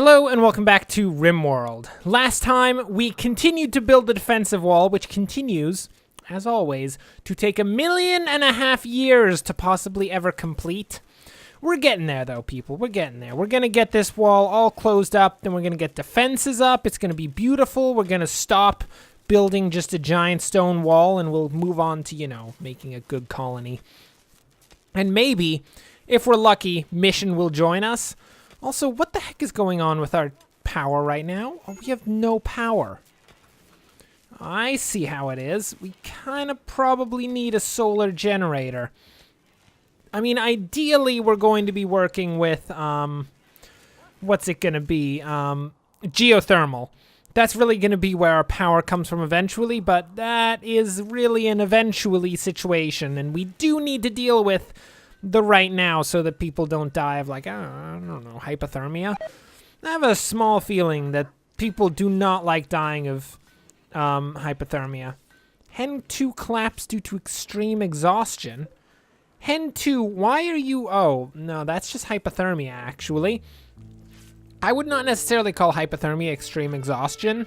Hello and welcome back to RimWorld. Last time, we continued to build the defensive wall, which continues, as always, to take 1.5 million years to possibly ever complete. We're getting there, though, people. We're getting there. We're going to get this wall all closed up, then we're going to get defenses up. It's going to be beautiful. We're going to stop building just a giant stone wall, and we'll move on to, you know, making a good colony. And maybe, if we're lucky, Mission will join us. Also, what the heck is going on with our power right now? Oh, we have no power. I see how it is. We kind of probably need a solar generator. I mean, ideally, we're going to be working with, what's it going to be? Geothermal. That's really going to be where our power comes from eventually, but that is really an eventually situation, and we do need to deal with the right now so that people don't die of, like, I don't know, hypothermia. I have a small feeling that people do not like dying of hypothermia. Hen 2 collapsed due to extreme exhaustion. Hen 2, why are you... Oh, no, that's just hypothermia, actually. I would not necessarily call hypothermia extreme exhaustion,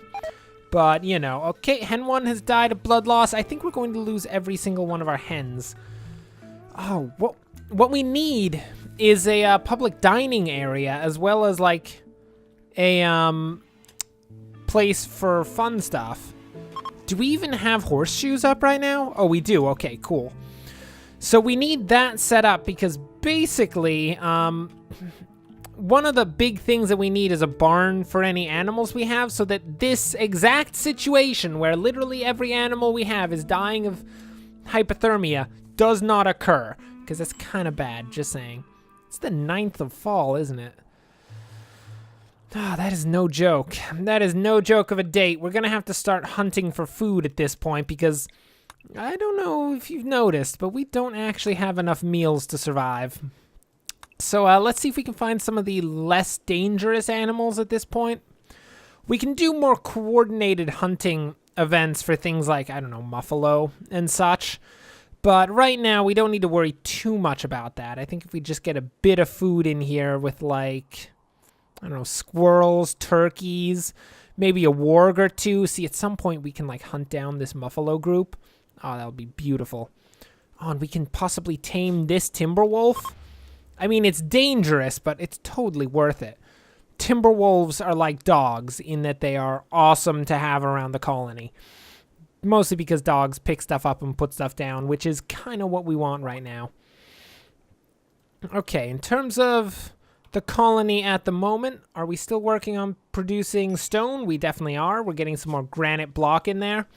but, you know. Okay, Hen 1 has died of blood loss. I think we're going to lose every single one of our hens. Oh, what we need is a public dining area, as well as, like, a place for fun stuff. Do we even have horseshoes up right now? Oh, we do. Okay, cool. So we need that set up because basically, one of the big things that we need is a barn for any animals we have, so that this exact situation where literally every animal we have is dying of hypothermia does not occur. Because that's kind of bad, just saying. It's the 9th of fall, isn't it? Ah, that is no joke. That is no joke of a date. We're going to have to start hunting for food at this point because I don't know if you've noticed, but we don't actually have enough meals to survive. So let's see if we can find some of the less dangerous animals at this point. We can do more coordinated hunting events for things like, I don't know, muffalo and such. But right now, we don't need to worry too much about that. I think if we just get a bit of food in here with, like, I don't know, squirrels, turkeys, maybe a warg or two. See, at some point, we can, like, hunt down this muffalo group. Oh, that would be beautiful. Oh, and we can possibly tame this timber wolf. I mean, it's dangerous, but it's totally worth it. Timber wolves are like dogs in that they are awesome to have around the colony. Mostly because dogs pick stuff up and put stuff down, which is kind of what we want right now. Okay, in terms of the colony at the moment, are we still working on producing stone? We definitely are. We're getting some more granite block in there.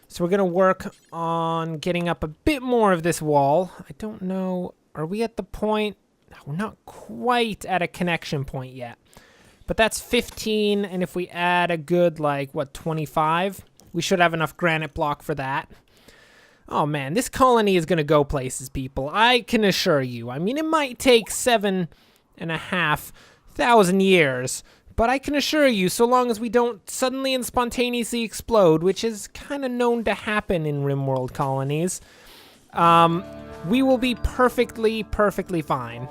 So we're going to work on getting up a bit more of this wall. I don't know. Are we at the point? We're not quite at a connection point yet. But that's 15, and if we add a good, like, what, 25? We should have enough granite block for that. Oh, man, this colony is going to go places, people. I can assure you. I mean, it might take 7,500 years, but I can assure you, so long as we don't suddenly and spontaneously explode, which is kind of known to happen in RimWorld colonies, we will be perfectly fine.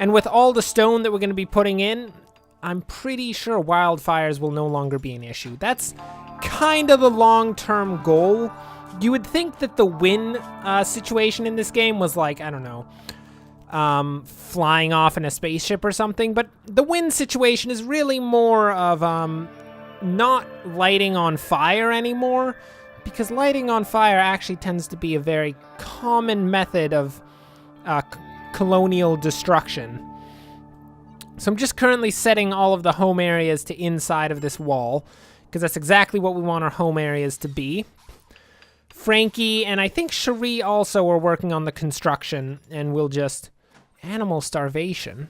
And with all the stone that we're going to be putting in, I'm pretty sure wildfires will no longer be an issue. That's kind of the long-term goal. You would think that the wind situation in this game was like, I don't know, flying off in a spaceship or something, but the wind situation is really more of not lighting on fire anymore, because lighting on fire actually tends to be a very common method of colonial destruction. So I'm just currently setting all of the home areas to inside of this wall, because that's exactly what we want our home areas to be. Frankie and I think Cherie also are working on the construction, and we'll just... Animal starvation?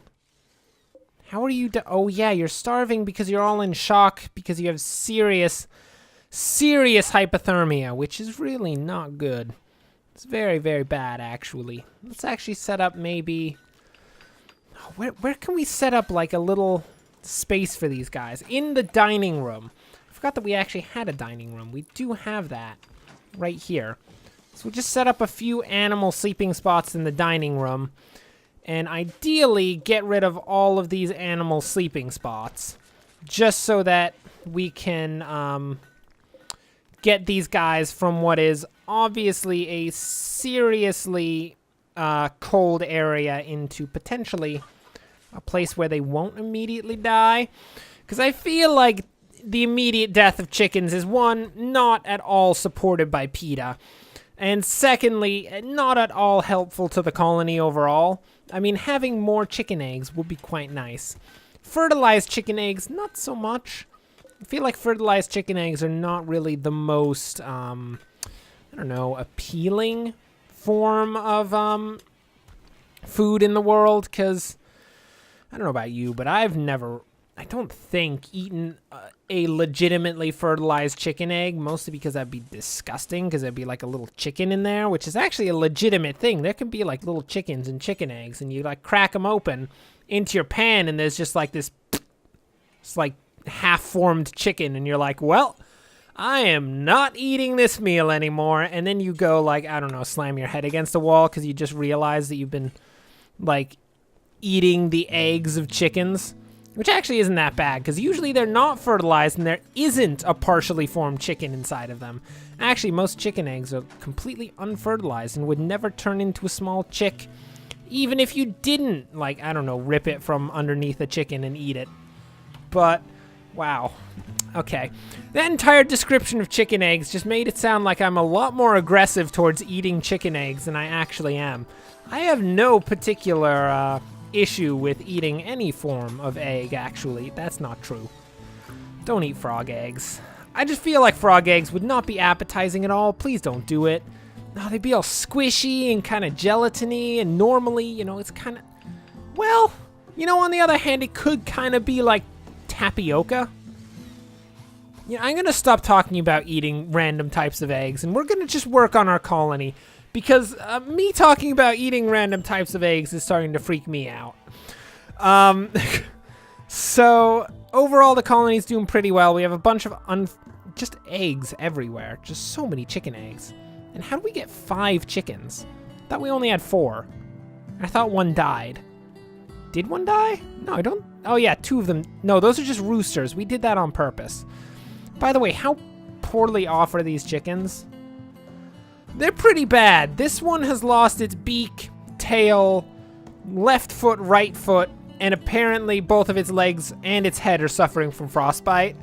How are you... Oh, yeah, you're starving because you're all in shock because you have serious hypothermia, which is really not good. It's very bad, actually. Let's actually set up maybe... Where can we set up, like, a little space for these guys? In the dining room. I forgot that we actually had a dining room. We do have that right here. So we just set up a few animal sleeping spots in the dining room. and ideally get rid of all of these animal sleeping spots, just so that we can get these guys from what is obviously a seriously cold area into potentially a place where they won't immediately die. Because I feel like the immediate death of chickens is, one, not at all supported by PETA, and secondly, not at all helpful to the colony overall. I mean, having more chicken eggs would be quite nice. Fertilized chicken eggs, not so much. I feel like fertilized chicken eggs are not really the most, I don't know, appealing form of food in the world, because I don't know about you, but I don't think eaten a legitimately fertilized chicken egg, mostly because that'd be disgusting, because there'd be like a little chicken in there, which is actually a legitimate thing. There can be like little chickens and chicken eggs, and you like crack them open into your pan, and there's just like this, it's like half-formed chicken, and you're like, well, I am not eating this meal anymore. And then you go like, I don't know, slam your head against the wall because you just realize that you've been like eating the eggs of chickens, which actually isn't that bad because usually they're not fertilized and there isn't a partially formed chicken inside of them. Actually, most chicken eggs are completely unfertilized and would never turn into a small chick, even if you didn't, like, I don't know, rip it from underneath a chicken and eat it. But wow. Okay. That entire description of chicken eggs just made it sound like I'm a lot more aggressive towards eating chicken eggs than I actually am. I have no particular issue with eating any form of egg, actually. That's not true. Don't eat frog eggs. I just feel like frog eggs would not be appetizing at all. Please don't do it. No, they'd be all squishy and kind of gelatiny, and normally, you know, it's kind of... Well, you know, on the other hand, it could kind of be like tapioca. Yeah, I'm going to stop talking about eating random types of eggs, and we're going to just work on our colony, because me talking about eating random types of eggs is starting to freak me out. So, overall, the colony's doing pretty well. We have a bunch of just eggs everywhere. Just so many chicken eggs. And how did we get 5 chickens? I thought we only had 4. I thought one died. Did one die? No, I don't... Oh, yeah, 2 of them. No, those are just roosters. We did that on purpose. By the way, how poorly off are these chickens? They're pretty bad. This one has lost its beak, tail, left foot, right foot, and apparently both of its legs and its head are suffering from frostbite,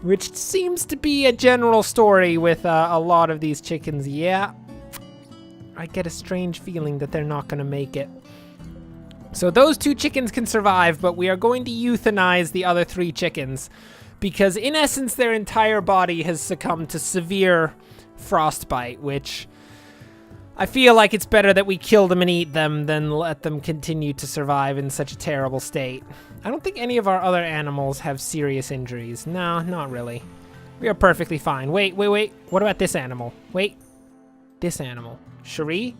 which seems to be a general story with a lot of these chickens. Yeah, I get a strange feeling that they're not going to make it. So those 2 chickens can survive, but we are going to euthanize the other 3 chickens, because in essence their entire body has succumbed to severe frostbite, which I feel like it's better that we kill them and eat them than let them continue to survive in such a terrible state. I don't think any of our other animals have serious injuries. No, not really. We are perfectly fine. Wait. What about this animal? Wait. This animal. Cherie?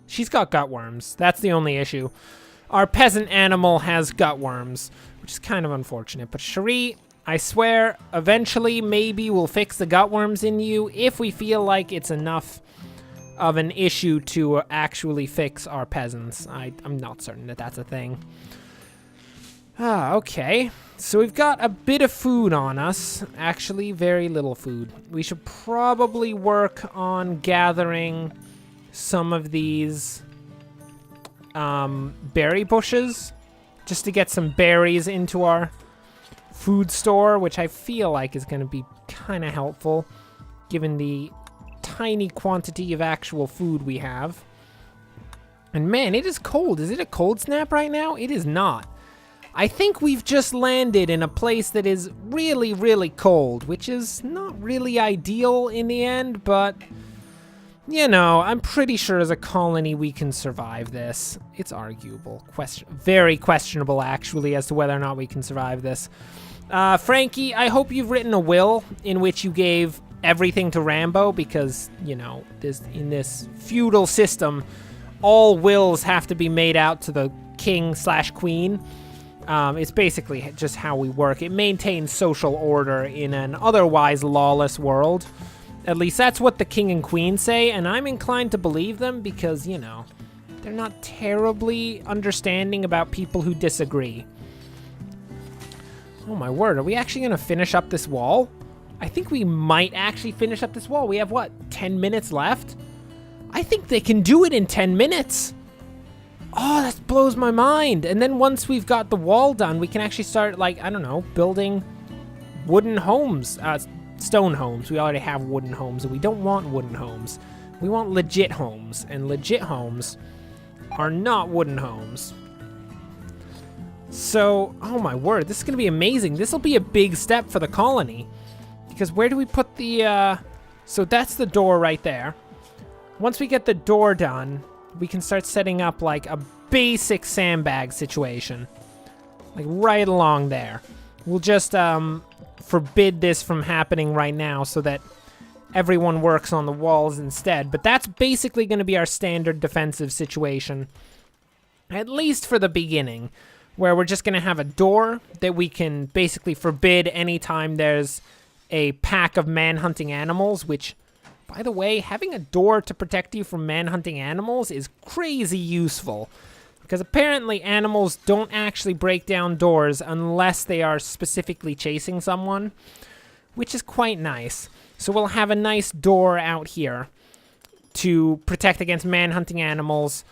She's got gutworms. That's the only issue. Our peasant animal has gutworms, which is kind of unfortunate. But Cherie, I swear, eventually maybe we'll fix the gutworms in you if we feel like it's enough of an issue to actually fix our peasants. I'm not certain that that's a thing. Okay. So we've got a bit of food on us. Actually, very little food. We should probably work on gathering some of these berry bushes just to get some berries into our food store, which I feel like is going to be kind of helpful given the tiny quantity of actual food we have. And man, it is cold. Is it a cold snap right now? It is not. I think we've just landed in a place that is really, really cold, which is not really ideal in the end, but you know, I'm pretty sure as a colony we can survive this. It's arguable. Very questionable, actually, as to whether or not we can survive this. Frankie, I hope you've written a will in which you gave everything to Rambo, because, you know, in this feudal system, all wills have to be made out to the king/queen. It's basically just how we work. It maintains social order in an otherwise lawless world. At least that's what the king and queen say, and I'm inclined to believe them because, you know, They're not terribly understanding about people who disagree. Oh my word, are we actually gonna finish up this wall? I think we might actually finish up this wall. We have, what, 10 minutes left? I think they can do it in 10 minutes. Oh, that blows my mind. And then once we've got the wall done, we can actually start, like, I don't know, building wooden homes, stone homes. We already have wooden homes, and we don't want wooden homes. We want legit homes, and legit homes are not wooden homes. So, oh my word, this is gonna be amazing. This will be a big step for the colony. Because where do we put the, so that's the door right there. Once we get the door done, we can start setting up like a basic sandbag situation. Like right along there. We'll just, forbid this from happening right now so that everyone works on the walls instead. But that's basically going to be our standard defensive situation. At least for the beginning. Where we're just going to have a door that we can basically forbid anytime there's a pack of man-hunting animals, which, by the way, having a door to protect you from man-hunting animals is crazy useful. Because apparently animals don't actually break down doors unless they are specifically chasing someone, which is quite nice. So we'll have a nice door out here to protect against man-hunting animals,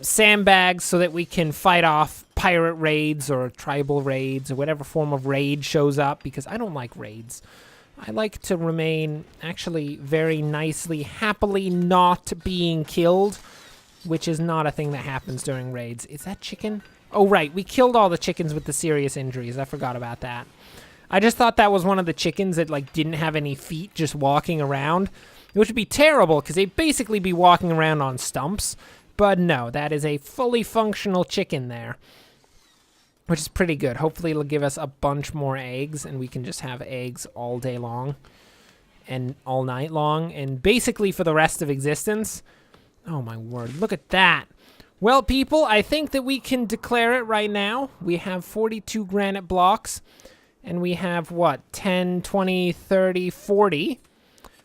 sandbags so that we can fight off pirate raids or tribal raids or whatever form of raid shows up, because I don't like raids. I like to remain actually very nicely, happily not being killed, which is not a thing that happens during raids. Is that chicken? Oh, right. We killed all the chickens with the serious injuries. I forgot about that. I just thought that was one of the chickens that, like, didn't have any feet just walking around, which would be terrible because they'd basically be walking around on stumps. But no, that is a fully functional chicken there, which is pretty good. Hopefully it'll give us a bunch more eggs and we can just have eggs all day long and all night long and basically for the rest of existence. Oh my word, look at that. Well, people, I think that we can declare it right now. We have 42 granite blocks and we have, what, 10, 20, 30, 40.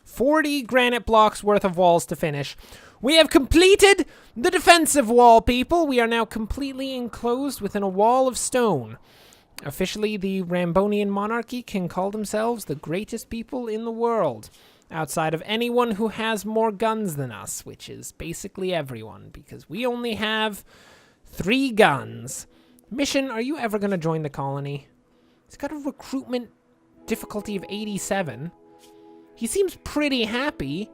40 granite blocks worth of walls to finish. We have completed the defensive wall, people. We are now completely enclosed within a wall of stone. Officially, the Rambonian monarchy can call themselves the greatest people in the world, outside of anyone who has more guns than us, which is basically everyone, because we only have 3 guns. Mission, are you ever going to join the colony? He's got a recruitment difficulty of 87. He seems pretty happy.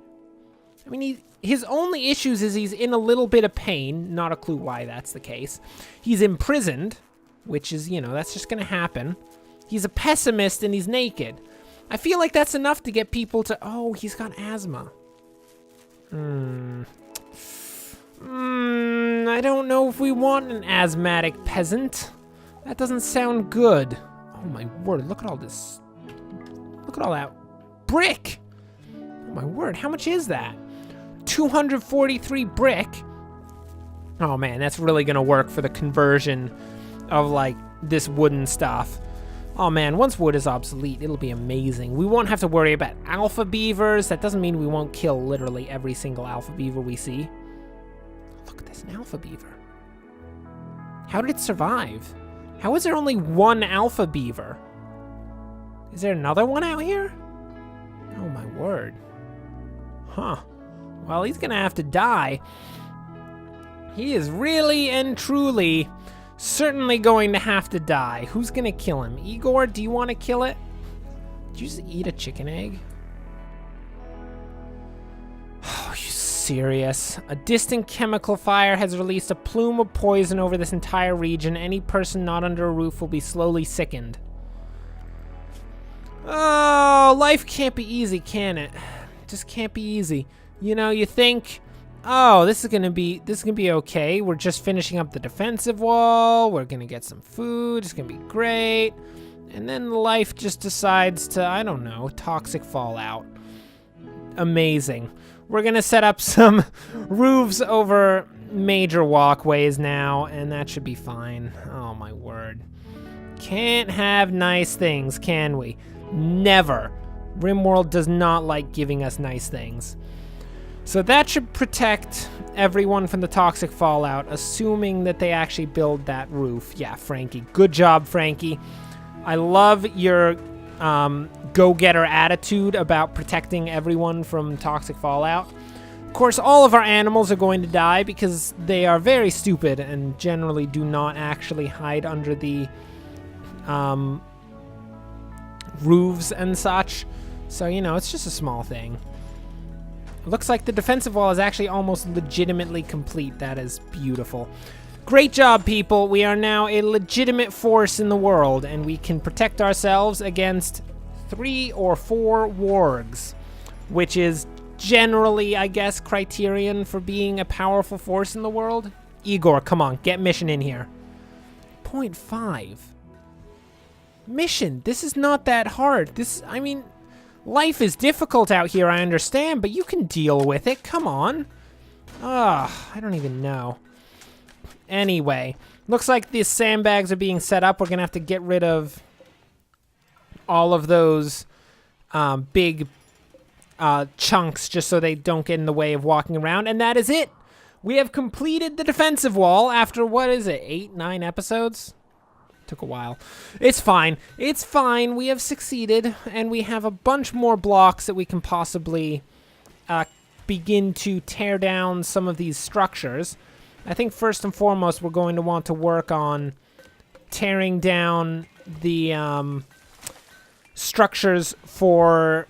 I mean, his only issues is he's in a little bit of pain. Not a clue why that's the case. He's imprisoned, which is, you know, that's just going to happen. He's a pessimist and he's naked. I feel like that's enough to get people to... Oh, he's got asthma. I don't know if we want an asthmatic peasant. That doesn't sound good. Oh my word, look at all this. Look at all that brick. Oh my word, how much is that? 243 brick. Oh man, that's really gonna work for the conversion of like this wooden stuff. Oh man, once wood is obsolete, it'll be amazing. We won't have to worry about alpha beavers. That doesn't mean we won't kill literally every single alpha beaver we see. Look at this, an alpha beaver. How did it survive? How is there only one alpha beaver? Is there another one out here? Oh my word. Huh. Well, he's gonna have to die. He is really and truly certainly going to have to die. Who's gonna kill him? Igor, do you want to kill it? Did you just eat a chicken egg? Oh, are you serious? A distant chemical fire has released a plume of poison over this entire region. Any person not under a roof will be slowly sickened. Oh, life can't be easy, can it? Just can't be easy. You know, you think, oh, this is gonna be okay. We're just finishing up the defensive wall. We're gonna get some food. It's gonna be great. And then life just decides to, I don't know, toxic fallout. Amazing. We're gonna set up some roofs over major walkways now, and that should be fine. Oh my word. Can't have nice things, can we? Never. RimWorld does not like giving us nice things. So that should protect everyone from the toxic fallout, assuming that they actually build that roof. Yeah, Frankie. Good job, Frankie. I love your go-getter attitude about protecting everyone from toxic fallout. Of course, all of our animals are going to die because they are very stupid and generally do not actually hide under the roofs and such. So, it's just a small thing. It looks like the defensive wall is actually almost legitimately complete. That is beautiful. Great job, people. We are now a legitimate force in the world, and we can protect ourselves against 3 or 4 wargs, which is generally, I guess, criterion for being a powerful force in the world. Igor, come on, get mission in here. 0.5. Mission. This is not that hard. Life is difficult out here, I understand, but you can deal with it. Come on. I don't even know. Anyway, looks like these sandbags are being set up. We're going to have to get rid of all of those big chunks just so they don't get in the way of walking around. And that is it. We have completed the defensive wall after, 8, 9 episodes? Took a while. It's fine. It's fine. We have succeeded, and we have a bunch more blocks that we can possibly begin to tear down some of these structures. I think first and foremost, we're going to want to work on tearing down the structures for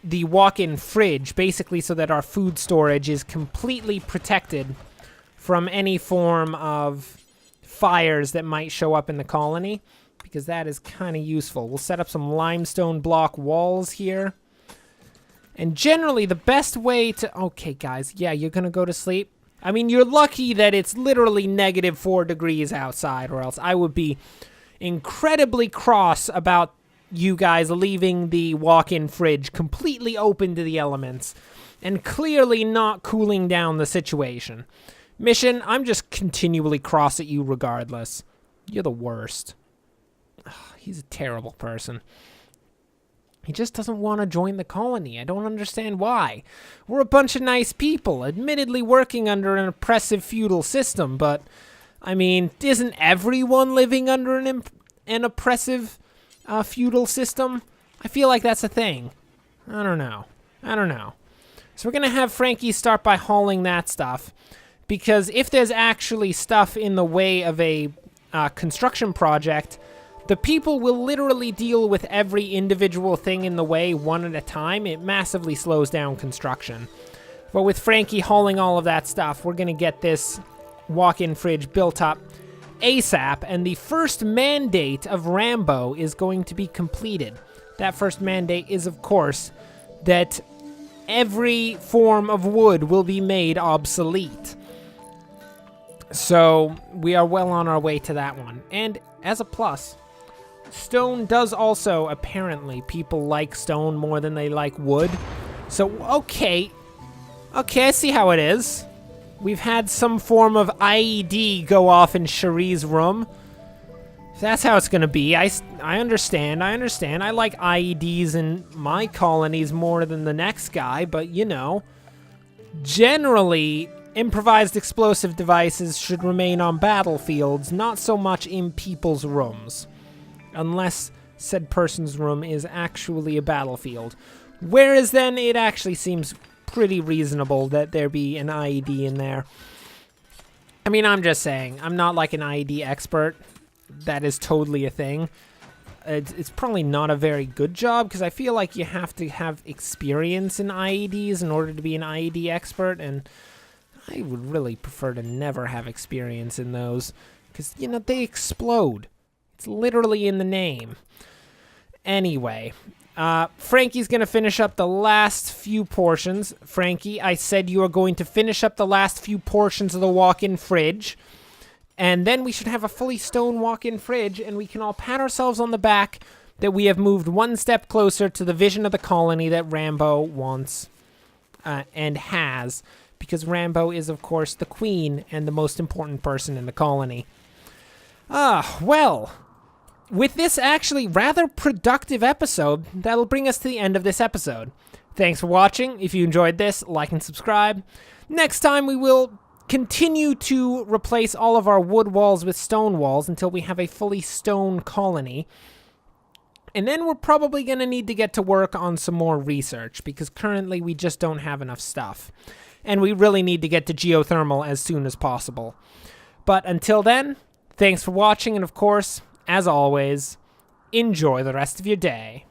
the walk-in fridge, basically so that our food storage is completely protected from any form of fires that might show up in the colony, because that is kind of useful. We'll set up some limestone block walls here. And generally, the best way to... Okay, guys, yeah, you're going to go to sleep? You're lucky that it's literally -4 degrees outside, or else I would be incredibly cross about you guys leaving the walk-in fridge completely open to the elements and clearly not cooling down the situation. Mission, I'm just continually cross at you regardless. You're the worst. He's a terrible person. He just doesn't want to join the colony. I don't understand why. We're a bunch of nice people, admittedly working under an oppressive feudal system, but, isn't everyone living under an oppressive feudal system? I feel like that's a thing. I don't know. So we're going to have Frankie start by hauling that stuff, because if there's actually stuff in the way of a construction project, the people will literally deal with every individual thing in the way one at a time. It massively slows down construction. But with Frankie hauling all of that stuff, we're going to get this walk-in fridge built up ASAP, and the first mandate of Rambo is going to be completed. That first mandate is, of course, that every form of wood will be made obsolete. So we are well on our way to that one. And as a plus, stone does also, apparently, people like stone more than they like wood. So, okay, I see how it is. We've had some form of IED go off in Cherie's room. That's how it's going to be. I understand. I like IEDs in my colonies more than the next guy, but, generally, improvised explosive devices should remain on battlefields, not so much in people's rooms. Unless said person's room is actually a battlefield. Whereas then it actually seems pretty reasonable that there be an IED in there. I'm just saying, I'm not like an IED expert. That is totally a thing. It's probably not a very good job, because I feel like you have to have experience in IEDs in order to be an IED expert, and I would really prefer to never have experience in those, because, they explode. It's literally in the name. Anyway, Frankie's going to finish up the last few portions. Frankie, I said you are going to finish up the last few portions of the walk-in fridge, and then we should have a fully stone walk-in fridge, and we can all pat ourselves on the back that we have moved one step closer to the vision of the colony that Rambo wants and has, because Rambo is, of course, the queen and the most important person in the colony. Well, with this actually rather productive episode, that'll bring us to the end of this episode. Thanks for watching. If you enjoyed this, like and subscribe. Next time we will continue to replace all of our wood walls with stone walls until we have a fully stone colony. And then we're probably going to need to get to work on some more research, because currently we just don't have enough stuff. And we really need to get to geothermal as soon as possible. But until then, thanks for watching, and of course, as always, enjoy the rest of your day.